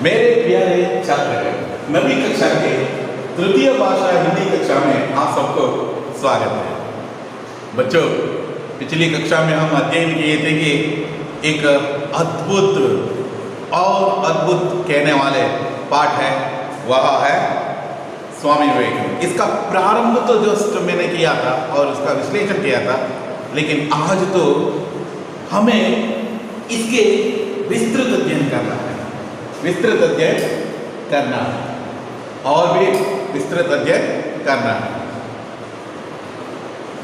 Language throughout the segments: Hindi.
मेरे प्यारे छात्र, नवी कक्षा के तृतीय भाषा हिंदी कक्षा में आप सबको स्वागत है। बच्चों, पिछली कक्षा में हम अध्ययन किए थे कि एक अद्भुत और अद्भुत कहने वाले पाठ है, वह है स्वामी विवेकानंद। इसका प्रारंभ तो जस्ट मैंने किया था और उसका विश्लेषण किया था, लेकिन आज तो हमें इसके विस्तृत अध्ययन करना है, विस्तृत अध्ययन करना है और भी विस्तृत अध्ययन करना है।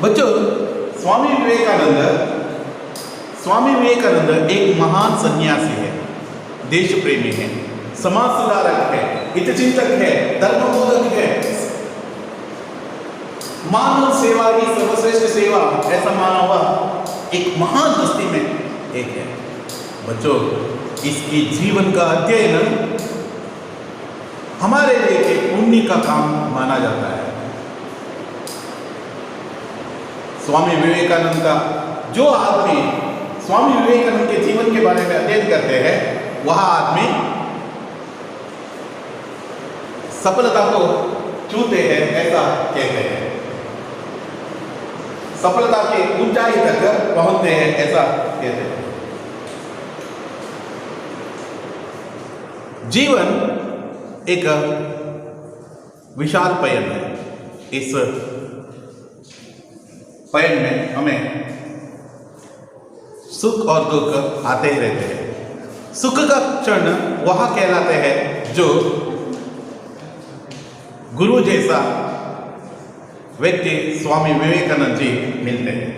बच्चों, स्वामी विवेकानंद एक महान सन्यासी है, देश प्रेमी है, समाज सुधारक है, हितचिंतक है, धर्मबोधक है, मानव सेवा ही सर्वश्रेष्ठ सेवा ऐसा माना हुआ एक महान हस्ती में एक है। बच्चों, इसकी जीवन का अध्ययन हमारे लिए एक पुण्य का काम माना जाता है। स्वामी विवेकानंद का जो आदमी स्वामी विवेकानंद के जीवन के बारे में अध्ययन करते हैं, वह आदमी सफलता को छूते हैं, ऐसा कहते हैं, सफलता के ऊंचाई तक पहुंचते हैं, ऐसा कहते हैं। जीवन एक विशाल पयन है। इस पयन में हमें सुख और दुख आते ही रहते हैं। सुख का क्षण वह कहलाते हैं जो गुरु जैसा व्यक्ति स्वामी विवेकानंद जी मिलते हैं,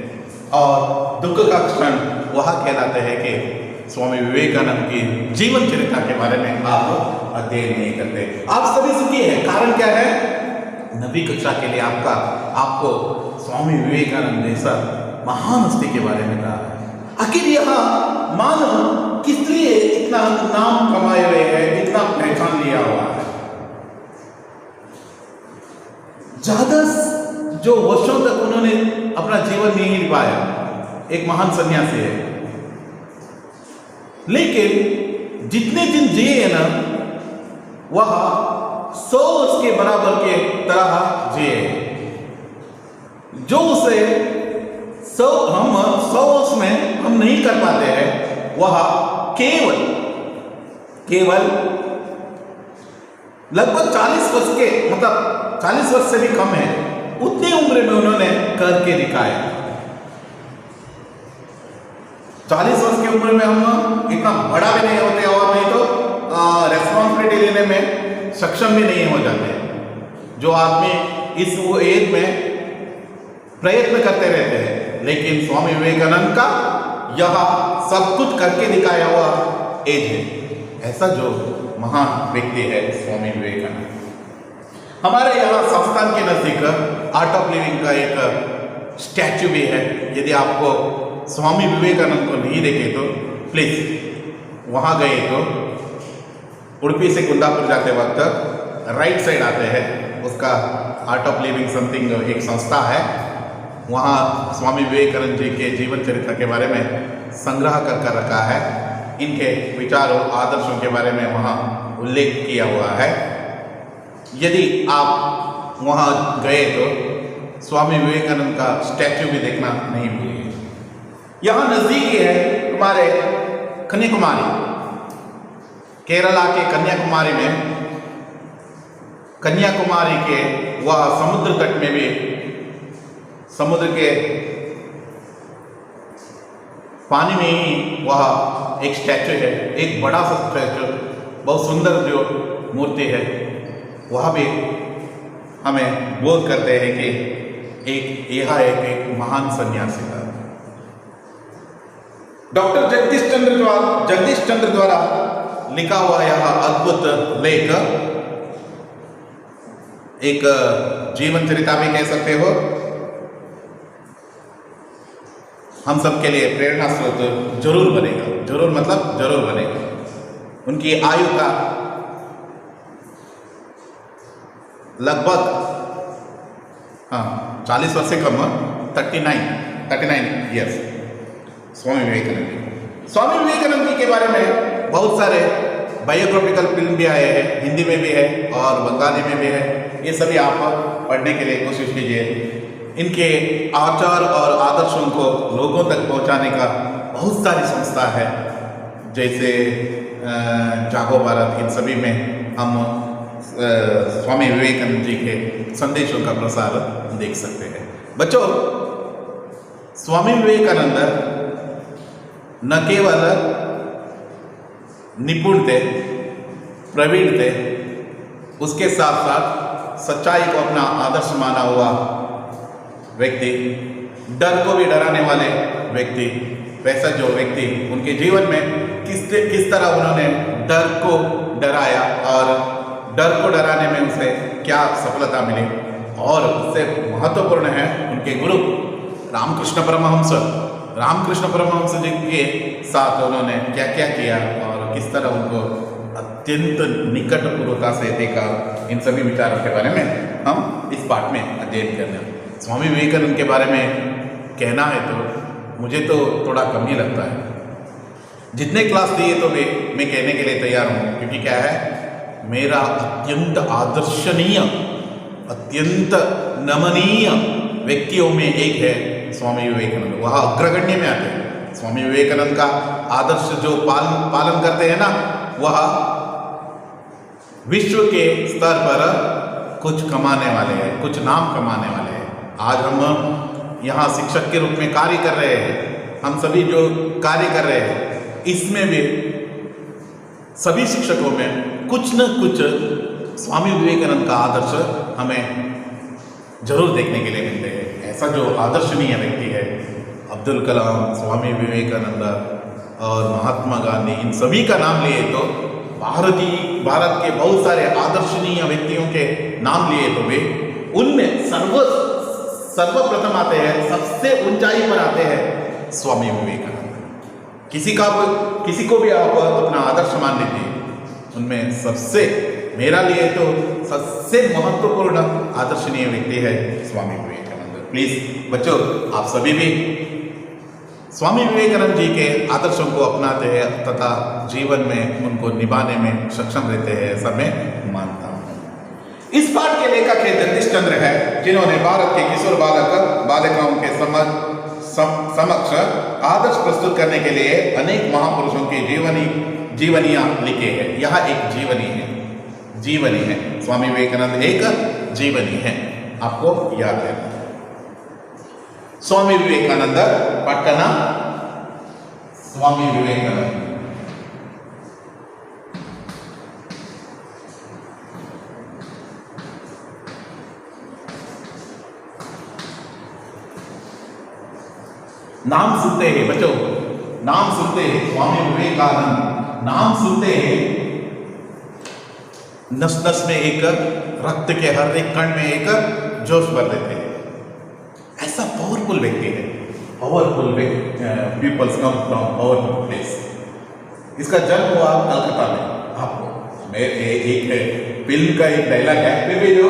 और दुख का क्षण वह कहलाते हैं कि स्वामी विवेकानंद की जीवन चरित्र के बारे में आप अध्ययन नहीं करते। आप सभी सुखी हैं, कारण क्या है? नवी कक्षा के लिए आपको स्वामी विवेकानंद जैसा महान हस्ती के बारे में कहा है। आखिर यहाँ मानव किस लिए इतना नाम कमाए हुए हैं, इतना पहचान लिया हुआ है? ज्यादा जो वर्षों तक उन्होंने अपना जीवन नहीं निभाया, एक महान सन्यासी है, लेकिन जितने दिन जिए ना, वह 100 वर्ष के बराबर के तरह जिए। जो उसे 100 वर्ष में हम नहीं कर पाते हैं, वह केवल लगभग 40 वर्ष के, मतलब 40 वर्ष से भी कम है, उतनी उम्र में उन्होंने करके दिखाया। 40 वर्ष की उम्र में हम इतना बड़ा भी नहीं होते और नहीं तो रेस्पॉन्सिबिलिटी लेने में सक्षम भी नहीं हो जाते। जो आदमी इस एज में प्रयत्न करते रहते हैं, लेकिन स्वामी विवेकानंद का यह सब कुछ करके दिखाया हुआ एज है। ऐसा जो महान व्यक्ति है स्वामी विवेकानंद। हमारे यहाँ संस्थान के नजदीक आर्ट ऑफ लिविंग का एक स्टैचू भी है। यदि आपको स्वामी विवेकानंद को नहीं देखे तो प्लीज वहाँ गए तो उड़पी से कुंदापुर जाते वक्त राइट साइड आते हैं, उसका आर्ट ऑफ लिविंग समथिंग एक संस्था है। वहाँ स्वामी विवेकानंद जी के जीवन चरित्र के बारे में संग्रह कर रखा है। इनके विचारों आदर्शों के बारे में वहाँ उल्लेख किया हुआ है। यदि आप वहाँ गए तो स्वामी विवेकानंद का स्टैचू भी देखना नहीं भूलिए। यहाँ नजदीक ही है हमारे कन्याकुमारी, केरला के कन्याकुमारी में, कन्याकुमारी के वह समुद्र तट में भी, समुद्र के पानी में ही वह एक स्टैचू है, एक बड़ा सा स्टैचू, बहुत सुंदर जो मूर्ति है। वह भी हमें बोध करते हैं कि यह एक महान सन्यासी था। डॉक्टर जगदीश चंद्र द्वारा लिखा हुआ यह अद्भुत लेख एक जीवन चरित्र भी कह सकते हो, हम सबके लिए प्रेरणा स्रोत जरूर बनेगा। जरूर मतलब जरूर बनेगा। उनकी आयु का लगभग 40 वर्ष से कम, 39 ईयर्स। स्वामी विवेकानंद जी के बारे में बहुत सारे बायोग्राफिकल फिल्म भी आए हैं, हिंदी में भी है और बंगाली में भी है। ये सभी आप पढ़ने के लिए कोशिश कीजिए। इनके आचार और आदर्शों को लोगों तक पहुंचाने का बहुत सारी संस्था है, जैसे जागो भारत, इन सभी में हम स्वामी विवेकानंद जी के संदेशों का प्रसार देख सकते हैं। बच्चों, स्वामी विवेकानंद न केवल निपुण थे, प्रवीण थे, उसके साथ साथ सच्चाई को अपना आदर्श माना हुआ व्यक्ति, डर को भी डराने वाले व्यक्ति, वैसा जो व्यक्ति उनके जीवन में किस तरह उन्होंने डर को डराया और डर को डराने में उसे क्या सफलता मिली, और उससे महत्वपूर्ण है उनके गुरु रामकृष्ण परमहंस जी के साथ उन्होंने क्या क्या किया और किस तरह उनको अत्यंत निकटपूर्वता से देखा। इन सभी विचारों के बारे में हम इस पाठ में अध्ययन करने हैं। स्वामी विवेकानंद के बारे में कहना है तो मुझे तो थोड़ा कम ही लगता है। जितने क्लास दिए तो मैं कहने के लिए तैयार हूँ, क्योंकि क्या है, मेरा अत्यंत आदर्शनीय, अत्यंत नमनीय व्यक्तियों में एक है स्वामी विवेकानंद। वह अग्रगण्य में आते हैं। स्वामी विवेकानंद का आदर्श जो पालन करते हैं ना, वह विश्व के स्तर पर कुछ कमाने वाले हैं, कुछ नाम कमाने वाले हैं। आज हम यहाँ शिक्षक के रूप में कार्य कर रहे हैं, हम सभी जो कार्य कर रहे हैं, इसमें भी सभी शिक्षकों में कुछ न कुछ स्वामी विवेकानंद का आदर्श हमें जरूर देखने के लिए मिलते हैं। ऐसा जो आदर्शनीय व्यक्ति है, अब्दुल कलाम, स्वामी विवेकानंद और महात्मा गांधी, इन सभी का नाम लिए तो भारत के बहुत सारे आदर्शनीय व्यक्तियों के नाम लिए तो वे उनमें सर्वप्रथम आते हैं, सबसे ऊंचाई पर आते हैं स्वामी विवेकानंद। किसी को भी आप अपना आदर्श मान लीजिए, उनमें सबसे, मेरा लिए तो सबसे महत्वपूर्ण आदर्शनीय व्यक्ति है स्वामी विवेकानंद। प्लीज बच्चों, आप सभी भी स्वामी विवेकानंद जी के आदर्शों को अपनाते हैं तथा जीवन में उनको निभाने में सक्षम रहते हैं, ऐसा मैं मानता हूँ। इस पाठ के लेखक है जगदीश चंद्र है, जिन्होंने भारत के किशोर बालिकाओं के समक्ष आदर्श प्रस्तुत करने के लिए अनेक महापुरुषों की जीवनियां लिखे हैं। यह एक जीवनी है। स्वामी विवेकानंद एक जीवनी है, आपको याद रखना। स्वामी विवेकानंद, पाठ का नाम स्वामी विवेकानंद। नाम सुनते हैं बच्चों, नाम सुनते हैं स्वामी विवेकानंद, नाम सुनते हैं नस नस में एक, रक्त के हर एक कण में एक जोश भर देते हैं। ऐसा पावरफुल व्यक्ति है, powerful peoples come from powerful place. इसका जन्म हुआ कलकत्ता में। आपको मेरे एक फिल्म का एक डायलॉग है, फिर भी जो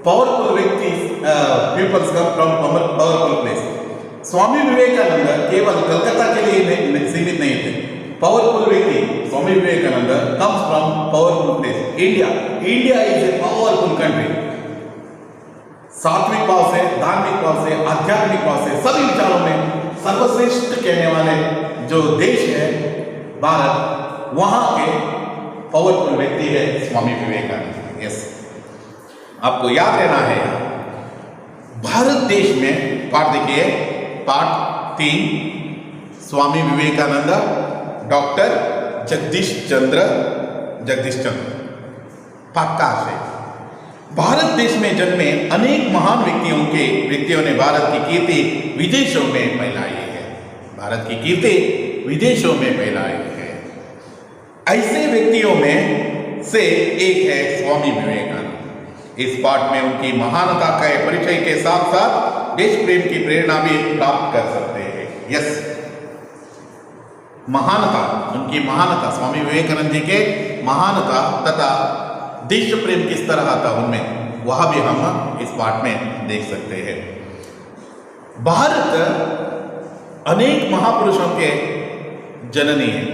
पावरफुल व्यक्ति peoples come from powerful place. Swami Vivekananda केवल कलकत्ता के लिए सीमित नहीं थे। पावरफुल व्यक्ति Swami Vivekananda comes from powerful place. India is a powerful country. सात्विक भाव से, धार्मिक भाव से, आध्यात्मिक भाव से, सभी विचारों में सर्वश्रेष्ठ कहने वाले जो देश है भारत, वहां के पावरफुल व्यक्ति है स्वामी विवेकानंद। यस, आपको याद रहना है। भारत देश में पाठ देखिए, पाठ 3, स्वामी विवेकानंद, डॉक्टर जगदीश चंद्र। पाठ का आशय, भारत देश में जन्मे अनेक महान व्यक्तियों ने भारत की कीर्ति विदेशों में फैलाई है। भारत की कीर्ति विदेशों में फैलाई है। ऐसे व्यक्तियों में से एक है स्वामी विवेकानंद। इस पाठ में उनकी महानता के परिचय के साथ साथ देश प्रेम की प्रेरणा भी प्राप्त कर सकते हैं। यस, महानता, उनकी महानता, स्वामी विवेकानंद जी के महानता तथा देश प्रेम किस तरह आता उनमें, वह भी हम इस पाठ में देख सकते हैं। भारत अनेक महापुरुषों के जननी है।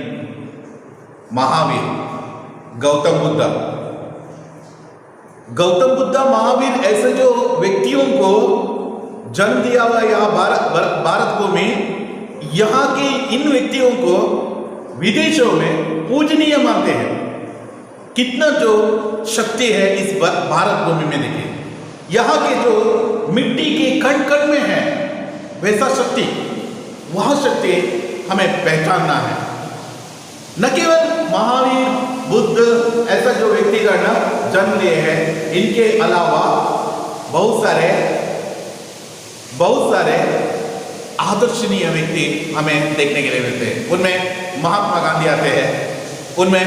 महावीर, गौतम बुद्ध। गौतम बुद्ध महावीर ऐसे जो व्यक्तियों को जन्म दिया हुआ यहाँ भारत भूमि, यहाँ के इन व्यक्तियों को विदेशों में पूजनीय मानते हैं। कितना जो शक्ति है इस भारत भूमि में देखिए, यहाँ के जो मिट्टी के कण कण में है वैसा शक्ति, वह शक्ति हमें पहचानना है। न केवल महावीर बुद्ध ऐसा जो व्यक्तिगण जन्म लिए हैं, इनके अलावा बहुत सारे आदर्शनीय व्यक्ति हमें देखने के लिए मिलते हैं। उनमें महात्मा गांधी आते हैं, उनमें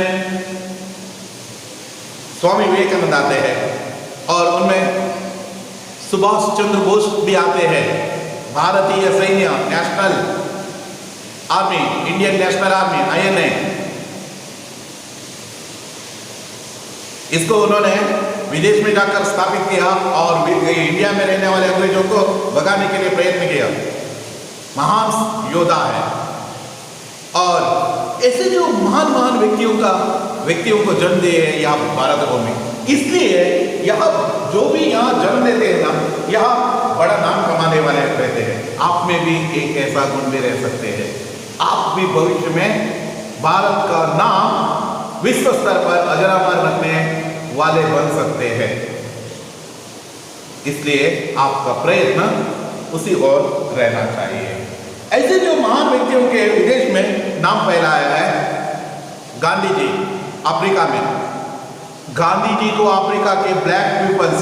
स्वामी विवेकानंद आते हैं, और उनमें सुभाष चंद्र बोस भी आते हैं। भारतीय सैन्य, national army, Indian national army INA, इसको उन्होंने विदेश में जाकर स्थापित किया और इंडिया में रहने वाले अंग्रेजों को भगाने के लिए प्रयत्न किया। महान योद्धा है। और ऐसे जो महान व्यक्तियों को जन्म दिए हैं यहाँ भारत भूमि, इसलिए यहाँ जो भी यहाँ जन्म लेते हैं ना, यहाँ बड़ा नाम कमाने वाले रहते हैं। आप में भी एक ऐसा गुण भी रह सकते हैं, आप भी भविष्य में भारत का नाम विश्व स्तर पर अजरामर रखने वाले बन सकते हैं। इसलिए आपका प्रयत्न उसी ओर रहना चाहिए। ऐसे जो महान व्यक्तियों के विदेश में नाम फैलाया है, गांधी जी अफ्रीका में, गांधी जी को अफ्रीका के ब्लैक पीपल्स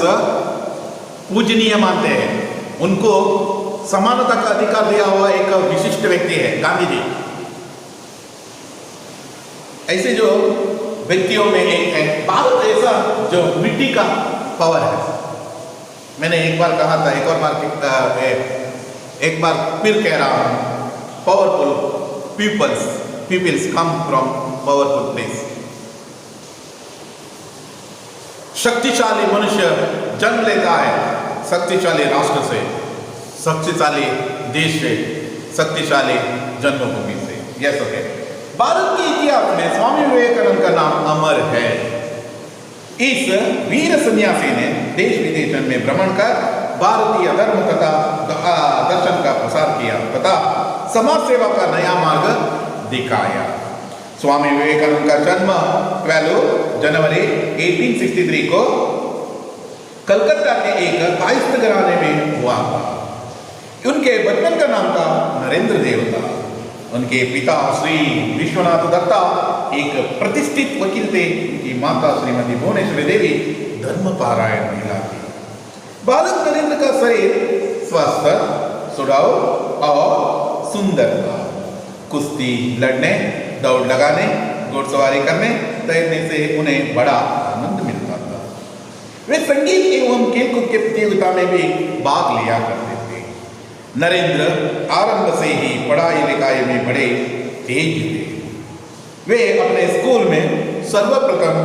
पूजनीय मानते हैं। उनको समानता का अधिकार दिया हुआ एक विशिष्ट व्यक्ति है गांधी जी। ऐसे जो व्यक्तियों में एक है, भारत ऐसा जो मिट्टी का पावर है। मैंने एक बार कहा था, एक बार फिर कह रहा हूं, powerful peoples come from powerful place. शक्तिशाली मनुष्य जन्म लेता है शक्तिशाली राष्ट्र से, शक्तिशाली देश से, शक्तिशाली जन्मभूमि से। यह सब है। भारत के इतिहास में स्वामी विवेकानंद का नाम अमर है। इस वीर सन्यासी ने देश विदेश में भ्रमण कर भारतीय धर्म तथा दर्शन का प्रसार किया तथा समाज सेवा का नया मार्ग दिखाया। स्वामी विवेकानंद का जन्म 12 जनवरी 1863 को कलकत्ता के एक कायस्थ घराने में हुआ था। उनके बचपन का नाम था नरेंद्र देव था। उनके पिता श्री विश्वनाथ दत्ता एक प्रतिष्ठित वकील थे। उनकी माता श्रीमती भुवनेश्वरी देवी धर्मपारायण महिला थी। बालक नरेंद्र का शरीर स्वस्थ, सुडौल और सुंदर था। कुश्ती लड़ने, दौड़ लगाने, घुड़सवारी करने, तैरने से उन्हें बड़ा आनंद मिलता था। वे संगीत एवं खेलकूद के प्रतियोगिता में भी भाग लिया करते थे। नरेंद्र आरंभ से ही पढ़ाई लिखाई में बड़े तेज थे। वे अपने स्कूल में सर्वप्रथम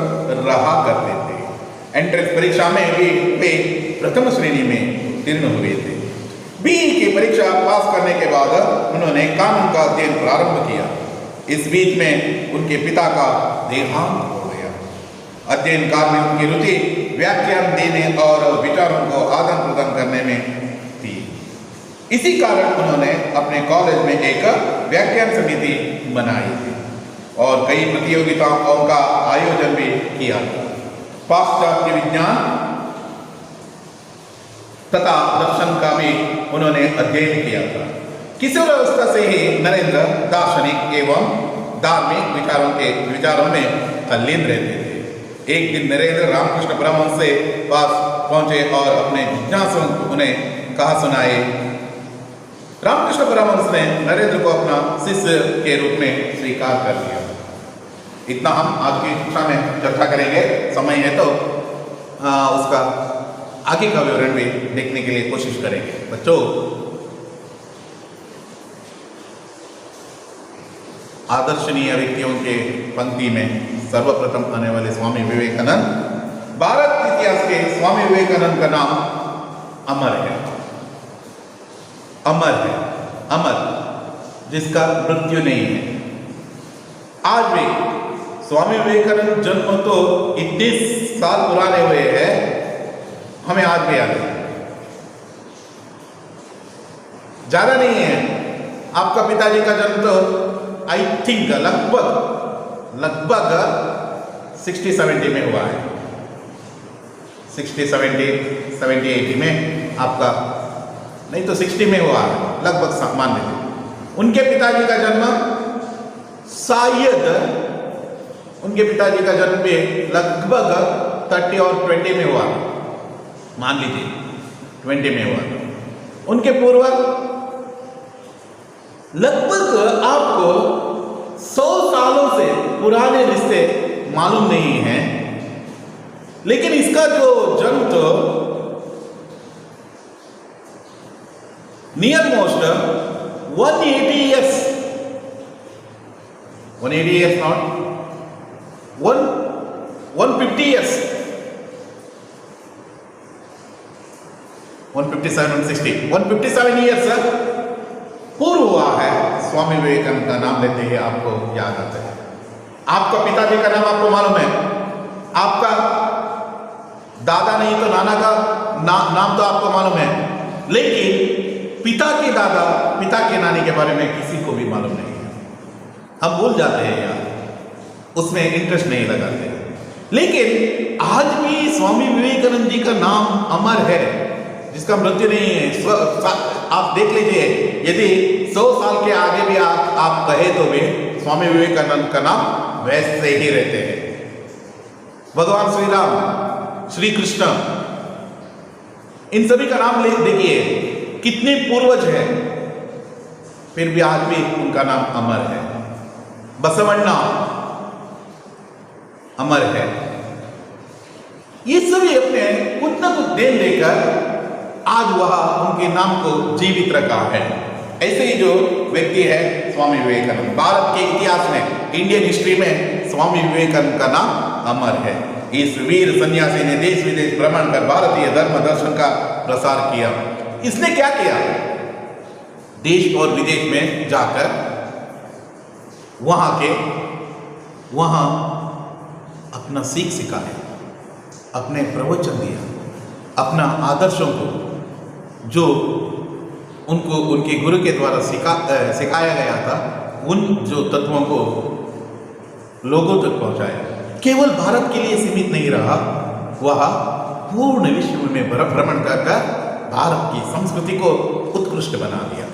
रहा करते थे। एंट्रेंस परीक्षा में भी वे प्रथम श्रेणी में उत्तीर्ण हुए थे। BE की परीक्षा पास करने के बाद उन्होंने कानून का अध्ययन प्रारंभ किया। इस बीच में उनके पिता का देहांत हो गया। अध्ययन काल में उनकी रुचि व्याख्यान देने और विचारों को आदान प्रदान करने में थी। इसी कारण उन्होंने अपने कॉलेज में एक व्याख्यान समिति बनाई थी और कई प्रतियोगिताओं का आयोजन भी किया था। पाश्चात्य विज्ञान तथा दर्शन का भी उन्होंने अध्ययन किया था। किशोरावस्था से ही नरेंद्र दार्शनिक एवं धार्मिक विचारों में तल्लीन रहते थे। एक दिन नरेंद्र रामकृष्ण परमहंस से पास पहुंचे और अपने जिज्ञासुओं को उन्हें कहा सुनाए। रामकृष्ण परमहंस ने नरेंद्र को अपना शिष्य के रूप में स्वीकार कर लिया। इतना हम आज की कक्षा में चर्चा करेंगे। समय है तो उसका आगे का विवरण भी देखने के लिए कोशिश करेंगे। बच्चों, आदर्शनीय व्यक्तियों के पंक्ति में सर्वप्रथम आने वाले स्वामी विवेकानंद। भारत इतिहास के स्वामी विवेकानंद का नाम अमर है। अमर है, अमर जिसका मृत्यु नहीं है। आज भी स्वामी विवेकानंद जन्म तो इतने साल पुराने हुए हैं, हमें आज भी याद है, ज्यादा नहीं है। आपका पिताजी का जन्म तो आई थिंक लगभग 60-70 में हुआ है, 60-70-80 में आपका, नहीं तो 60 में हुआ है लगभग, मान लीजिए। उनके पिताजी का जन्म शायद, उनके पिताजी का जन्म भी लगभग 30 और 20 में हुआ, मान लीजिए 20 में हुआ। उनके पूर्वज लगभग आपको 100 सालों से पुराने रिश्ते मालूम नहीं हैं, लेकिन इसका जो जन्म तो near most 180 years, 180 years not 150 years, 157 years पूर्व हुआ है। स्वामी विवेकानंद का नाम लेते ही आपको याद आता है। आपका पिताजी का नाम आपको मालूम है, आपका दादा नहीं तो नाना का नाम तो आपको मालूम है, लेकिन पिता के दादा, पिता के नानी के बारे में किसी को भी मालूम नहीं है। हम भूल जाते हैं यार, उसमें इंटरेस्ट नहीं लगाते। लेकिन आज भी स्वामी विवेकानंद जी का नाम अमर है, जिसका मृत्यु नहीं है। आप देख लीजिए, यदि 100 साल के आगे भी आप कहे तो भी स्वामी विवेकानंद का नाम वैसे ही रहते हैं। भगवान श्री राम, श्री कृष्ण, इन सभी का नाम देखिए, कितने पूर्वज हैं, फिर भी आज भी उनका नाम अमर है। बसवण्णा अमर है। ये सभी अपने कुछ न कुछ देन देकर आज वह उनके नाम को जीवित रखा है। ऐसे ही जो व्यक्ति है स्वामी विवेकानंद, भारत के इतिहास में, इंडियन हिस्ट्री में स्वामी विवेकानंद का नाम अमर है। इस वीर सन्यासी ने देश विदेश भ्रमण कर भारतीय धर्म दर्शन का प्रसार किया। इसने क्या किया? देश और विदेश में जाकर वहां अपना सीख सिखाया, अपने प्रवचन दिया, अपना आदर्शों को जो उनको उनके गुरु के द्वारा सिखाया गया था, उन जो तत्वों को लोगों तक पहुंचाया। केवल भारत के लिए सीमित नहीं रहा, वह पूर्ण विश्व में भ्रमण कर भारत की संस्कृति को उत्कृष्ट बना दिया।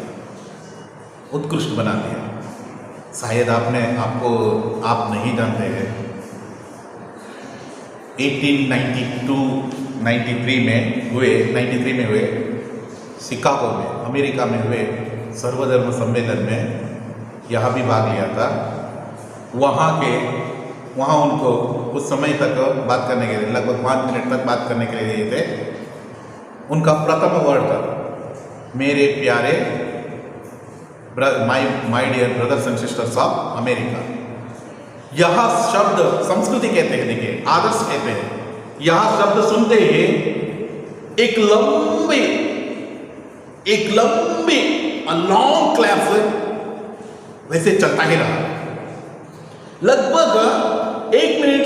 शायद आप नहीं जानते हैं, 1893 में हुए शिकागो में, अमेरिका में हुए सर्वधर्म सम्मेलन में यहाँ भी भाग लिया था। वहाँ उनको कुछ समय तक बात करने के लिए, लगभग 5 मिनट तक बात करने के लिए दिए थे। उनका प्रथम वर्ड था, मेरे प्यारे my dear brothers and sisters of America. यह शब्द संस्कृति कहते हैं, देखिए आदर्श कहते हैं। यह शब्द सुनते ही एक लंबी लॉन्ग क्लैप वैसे चलता ही रहा। लगभग 1 मिनट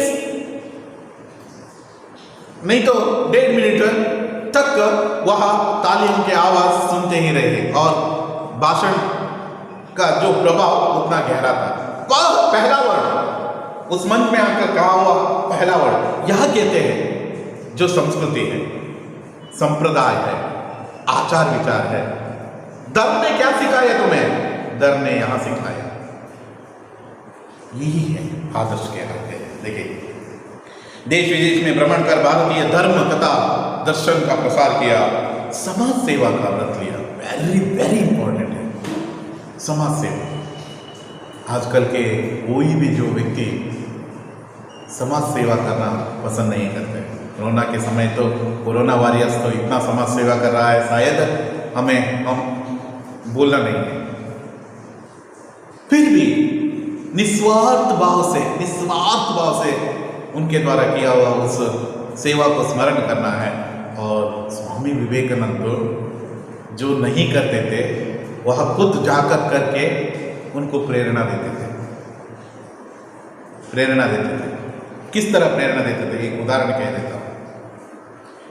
नहीं तो 1.5 मिनट तक वह तालियों की आवाज सुनते ही रहे और भाषण का जो प्रभाव उतना गहरा था। पहला वर्ड उस मंच में आकर कहा हुआ पहला वर्ड, यह कहते हैं जो संस्कृति है, संप्रदाय है, आचार विचार है। धर्म ने क्या सिखाया तुम्हें? धर्म ने यहां सिखाया। यही है आदर्श कहलाते हैं। देखिए, देश विदेश में भ्रमण कर भारतीय धर्म तथा दर्शन का प्रसार किया, समाज सेवा का व्रत लिया। वेरी वेरी इंपॉर्टेंट है समाज सेवा। आजकल के कोई भी जो व्यक्ति समाज सेवा करना पसंद नहीं करते। कोरोना के समय तो कोरोना वॉरियर्स तो इतना समाज सेवा कर रहा है, शायद हम बोलना नहीं है। फिर भी निस्वार्थ भाव से उनके द्वारा किया हुआ उस सेवा को स्मरण करना है। और स्वामी विवेकानंद तो जो नहीं करते थे, वह खुद जाकर करके उनको प्रेरणा देते थे। प्रेरणा देते थे। किस तरह प्रेरणा देते थे, एक उदाहरण कह देता हूँ।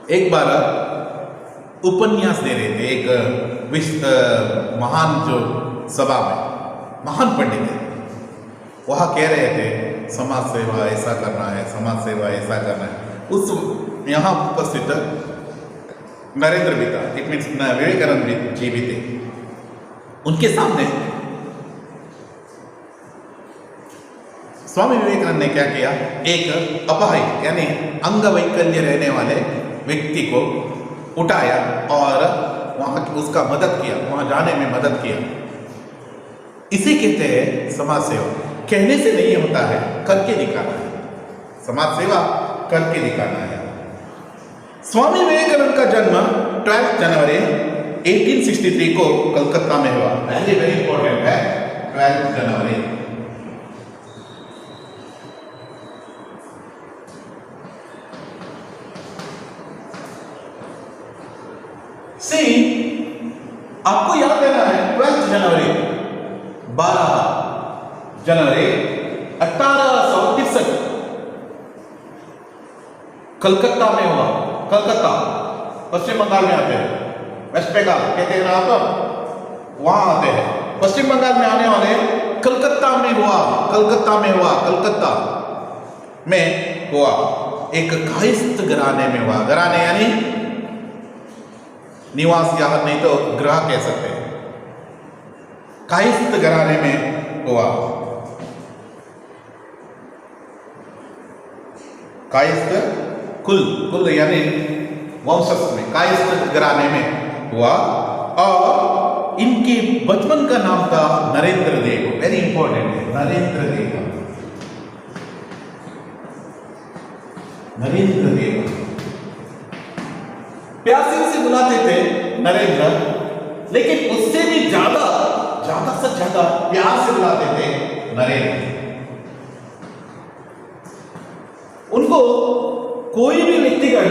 एक बार उपन्यास दे रहे थे एक महान जो सभा में, महान पंडित थे, वहाँ कह रहे थे समाज सेवा ऐसा करना है, समाज सेवा ऐसा करना है। उस यहाँ उपस्थित नरेंद्र भी था, इट मीन्स विवेकानंद जी भी थे। उनके सामने स्वामी विवेकानंद ने क्या किया, एक अपाहिज यानी अंगवैकल्य रहने वाले व्यक्ति को उठाया और वहाँ उसका मदद किया, वहाँ जाने में मदद किया। इसे कहते हैं समाज सेवा। कहने से नहीं होता है, करके दिखाना है। समाज सेवा करके दिखाना है। स्वामी विवेकानंद का जन्म 12 जनवरी 1863 को कलकत्ता में हुआ। वेरी वेरी इंपॉर्टेंट है, 12 जनवरी। सी आपको याद रहना है 12 जनवरी 12 जनवरी 1863 कलकत्ता में हुआ। कलकत्ता पश्चिम बंगाल में आते हैं, वेस्ट बंगाल कहते हैं ना आप, वहां आते हैं। पश्चिम बंगाल में आने वाले कलकत्ता में हुआ, कलकत्ता में हुआ, कलकत्ता में हुआ। एक कायस्थ घराने में हुआ। घराने यानी निवास, या नहीं तो गृह कह सकते हैं। कायस्थ घराने में हुआ। कायस्थ कुल यानी वंशस्थ में, कायस्थ घराने में हुआ। और इनके बचपन का नाम था नरेंद्र देव। वेरी इंपॉर्टेंट है, नरेंद्र देव। नरेंद्र देव प्यार से उसे बुलाते थे नरेंद्र, लेकिन उससे भी ज्यादा से ज्यादा प्यार से बुलाते थे नरेंद्र। उनको कोई भी व्यक्तिगण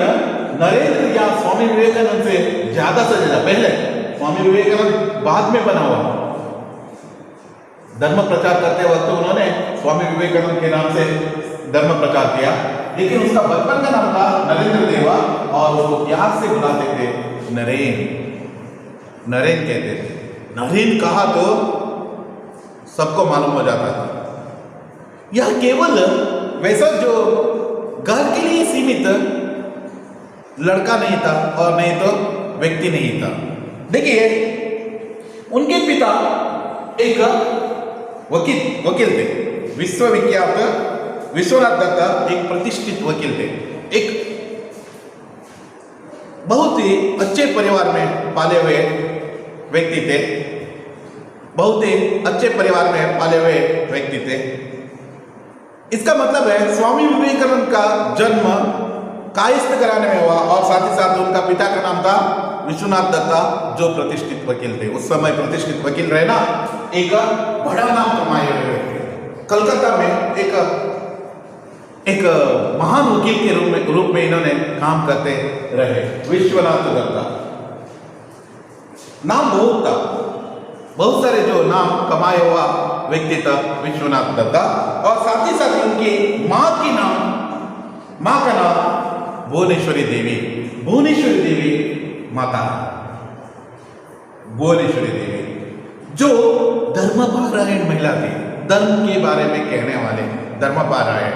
नरेंद्र या स्वामी विवेकानंद से ज्यादा, पहले स्वामी विवेकानंद बाद में बना हुआ। धर्म प्रचार करते वक्त उन्होंने स्वामी विवेकानंद के नाम से धर्म प्रचार किया, लेकिन उसका बचपन का नाम था नरेंद्र देवा और उसको प्यार से बुलाते थे नरेन। नरेन कहते थे। नरेन कहा तो सबको मालूम हो जाता था। यह केवल वैसा जो घर के लिए सीमित लड़का नहीं था और नहीं तो व्यक्ति नहीं था। देखिए, उनके पिता एक वकील थे, विश्वविख्यात विश्वनाथ दत्ता एक प्रतिष्ठित वकील थे। एक बहुत ही अच्छे परिवार में पाले हुए व्यक्ति थे। बहुत ही अच्छे परिवार में पाले हुए व्यक्ति थे। इसका मतलब है स्वामी विवेकानंद का जन्म कायस्थ घराने में हुआ और साथ ही साथ उनका पिता का नाम था विश्वनाथ दत्ता, जो प्रतिष्ठित वकील थे। उस समय प्रतिष्ठित वकील रहना एक बड़ा नाम कमाए हुए थे। कलकत्ता में एक महान वकील के रूप में इन्होंने काम करते रहे। विश्वनाथ दत्ता नाम बहुत था, बहुत सारे जो नाम कमाए हुआ व्यक्ति था विश्वनाथ दत्ता। और साथ ही साथ उनकी माँ का नाम भुवनेश्वरी देवी। भुवनेश्वरी देवी माता, भुवनेश्वरी देवी जो धर्मपारायण महिला थी। धर्म के बारे में कहने वाले, धर्मपारायण,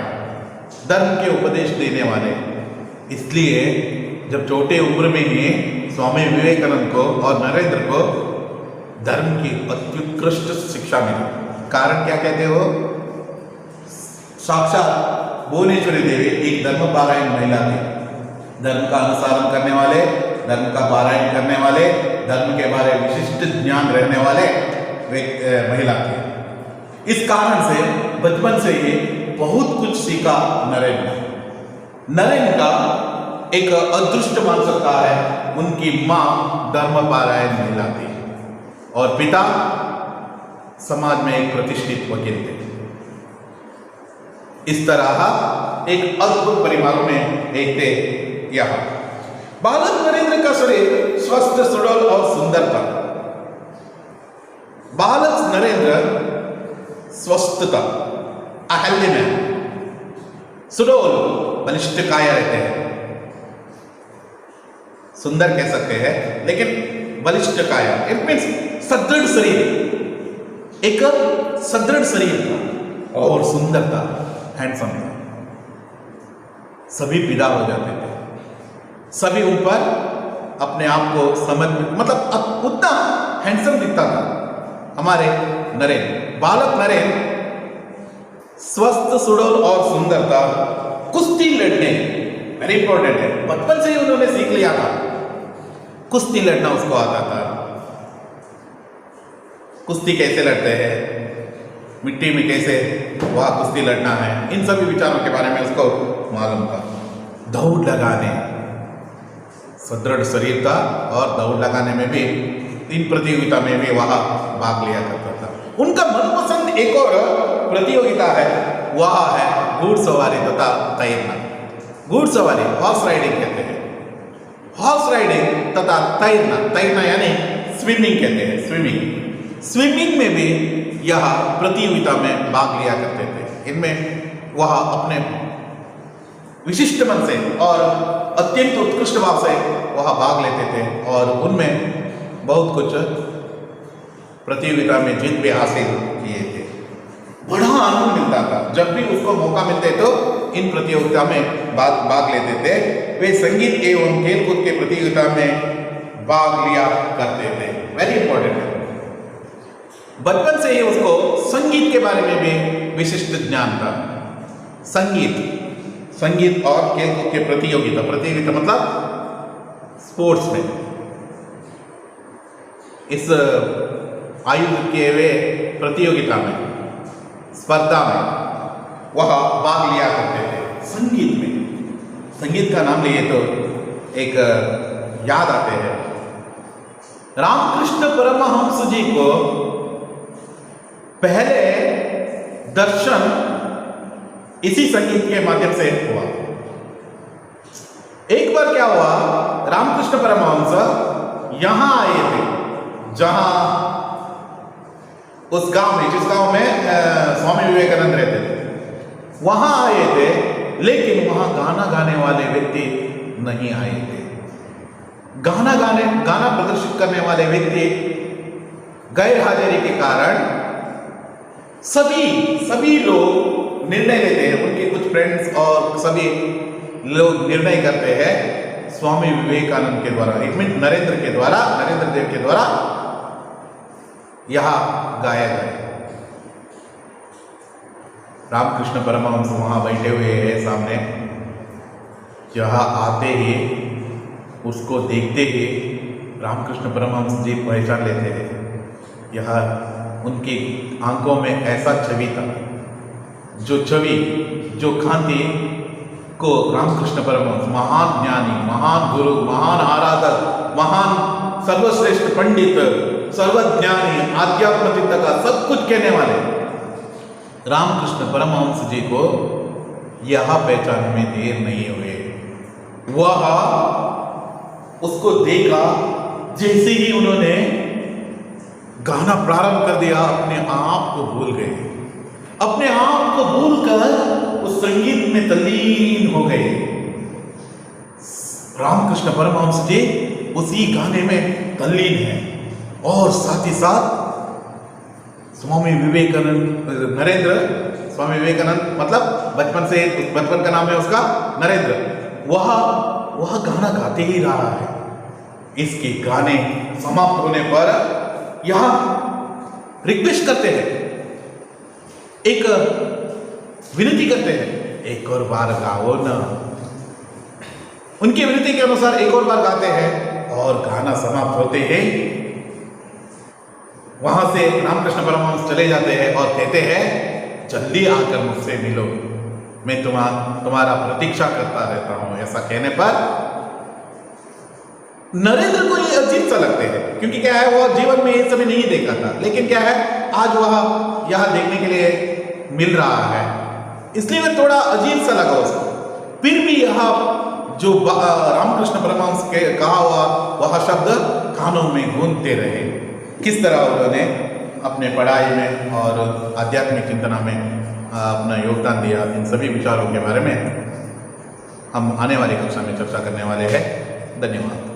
धर्म के उपदेश देने वाले। इसलिए जब छोटे उम्र में ही स्वामी विवेकानंद को और नरेंद्र को धर्म की अत्युत्कृष्ट शिक्षा मिली। कारण क्या कहते हो? साक्षात भुवनेश्वरी देवी एक धर्मपारायण महिला थी। धर्म का अनुसरण करने वाले, धर्म का पारायण करने वाले, धर्म के बारे में विशिष्ट ज्ञान रहने वाले महिला थी। इस कारण से बचपन से ही बहुत कुछ सीखा नरेंद्र का एक अदृष्ट मान सकता है। उनकी माँ धर्मपारायण महिला थी और पिता समाज में एक प्रतिष्ठित वकील थे। इस तरह एक अद्भुत परिवार में एक थे। यहाँ बालक नरेंद्र का शरीर स्वस्थ, सुडौल और सुंदर था। बालक नरेंद्र स्वस्थ था, अहल्य में सुडोल बलिष्ठ काया रहते हैं, सुंदर कह सकते हैं लेकिन बलिष्ठ काया, इट मीन्स सदृढ़ शरीर, एक सदृढ़ शरीर था और सुंदर था, हैंडसम था। सभी फिदा हो जाते थे, सभी उन पर अपने आप को समझ, मतलब उतना हैंडसम दिखता था हमारे नरेन, बालक नरेन स्वस्थ, सुडोल और सुंदर था। कुश्ती लड़ने, वेरी इंपॉर्टेंट है, बचपन से ही उन्होंने सीख लिया था, कुश्ती लड़ना उसको आता था। कुश्ती कैसे लड़ते हैं, मिट्टी में कैसे वह कुश्ती लड़ना है, इन सभी विचारों के बारे में उसको मालूम था। दौड़ लगाने, सुदृढ़ शरीर था और दौड़ लगाने में भी, इन प्रतियोगिता में भी वह भाग लिया करता था। उनका मनपसंद एक और प्रतियोगिता है, वह है घुड़सवारी तथा तैरना। घुड़सवारी, हॉर्स राइडिंग कहते हैं, हॉर्स राइडिंग तथा तैरना, तैरना यानी स्विमिंग कहते हैं, स्विमिंग। स्विमिंग में भी यह प्रतियोगिता में भाग लिया करते थे। इनमें वह अपने विशिष्ट मन से और अत्यंत उत्कृष्ट भाव से वह भाग लेते थे और उनमें बहुत कुछ प्रतियोगिता में जीत भी हासिल किए थे। बड़ा आनंद मिलता था जब भी उसको मौका मिलते तो इन प्रतियोगिता में भाग लेते थे। वे संगीत एवं खेलकूद के प्रतियोगिता में भाग लिया करते थे, वेरी इंपॉर्टेंट है। बचपन से ही उसको संगीत के बारे में भी विशिष्ट ज्ञान था। संगीत और खेलकूद के प्रतियोगिता मतलब स्पोर्ट्स में, इस आयोजित किए हुए प्रतियोगिता में, स्पर्धा में वह भाग लिया करते थे। संगीत में, संगीत का नाम लिए तो एक याद आते हैं, रामकृष्ण परमहंस जी को पहले दर्शन इसी संगीत के माध्यम से हुआ। एक बार क्या हुआ, रामकृष्ण परमहंस यहां आए थे, जहां उस गांव में, जिस गांव में स्वामी विवेकानंद रहते थे, वहां आए थे, लेकिन वहां गाना गाने वाले व्यक्ति नहीं आए थे। गाना प्रदर्शित करने वाले व्यक्ति गैर हाजिरी के कारण सभी लोग निर्णय लेते हैं, उनके कुछ फ्रेंड्स और सभी लोग निर्णय करते हैं स्वामी विवेकानंद के द्वारा, इट मीन नरेंद्र देव के द्वारा यहां गाया गया। रामकृष्ण परमहंस वहां बैठे हुए हैं सामने, यहां आते ही उसको देखते ही रामकृष्ण परमहंस जी पहचान लेते हैं। यह उनकी आंखों में ऐसा छवि था, जो कांति को रामकृष्ण परमहंस, महान ज्ञानी, महान गुरु, महान आराधक, महान सर्वश्रेष्ठ पंडित, सर्वज्ञानी, आध्यात्म चिंतक का सब कुछ कहने वाले रामकृष्ण परमहंस जी को यह पहचानने में देर नहीं हुए। वह उसको देखा, जैसे ही उन्होंने गाना प्रारंभ कर दिया, अपने आप को भूल गए, अपने आप को भूलकर उस संगीत में तल्लीन हो गए। रामकृष्ण परमहंस जी उसी गाने में तल्लीन है और साथ ही साथ स्वामी विवेकानंद मतलब बचपन का नाम है उसका नरेंद्र, वह गाना गाते ही रहा है। इसके गाने समाप्त होने पर यहां रिक्वेस्ट करते हैं, एक विनती करते हैं, एक और बार गाओ ना। उनकी विनती के अनुसार एक और बार गाते हैं और गाना समाप्त होते हैं वहां से रामकृष्ण परमहंस चले जाते हैं और कहते हैं, जल्दी आकर मुझसे मिलो, मैं तुम्हारा प्रतीक्षा करता रहता हूं। ऐसा कहने पर नरेंद्र को ये अजीब सा लगते हैं, क्योंकि क्या है, वो जीवन में ये सभी नहीं देखा था, लेकिन क्या है, आज वह यहां देखने के लिए मिल रहा है, इसलिए वह थोड़ा अजीब सा लगा उसको। फिर भी यह जो रामकृष्ण परमहंस के कहा हुआ वह शब्द कानों में गूंजते रहे। किस तरह उन्होंने अपने पढ़ाई में और आध्यात्मिक चिंतना में अपना योगदान दिया, इन सभी विचारों के बारे में हम आने वाली कक्षा में चर्चा करने वाले हैं। धन्यवाद।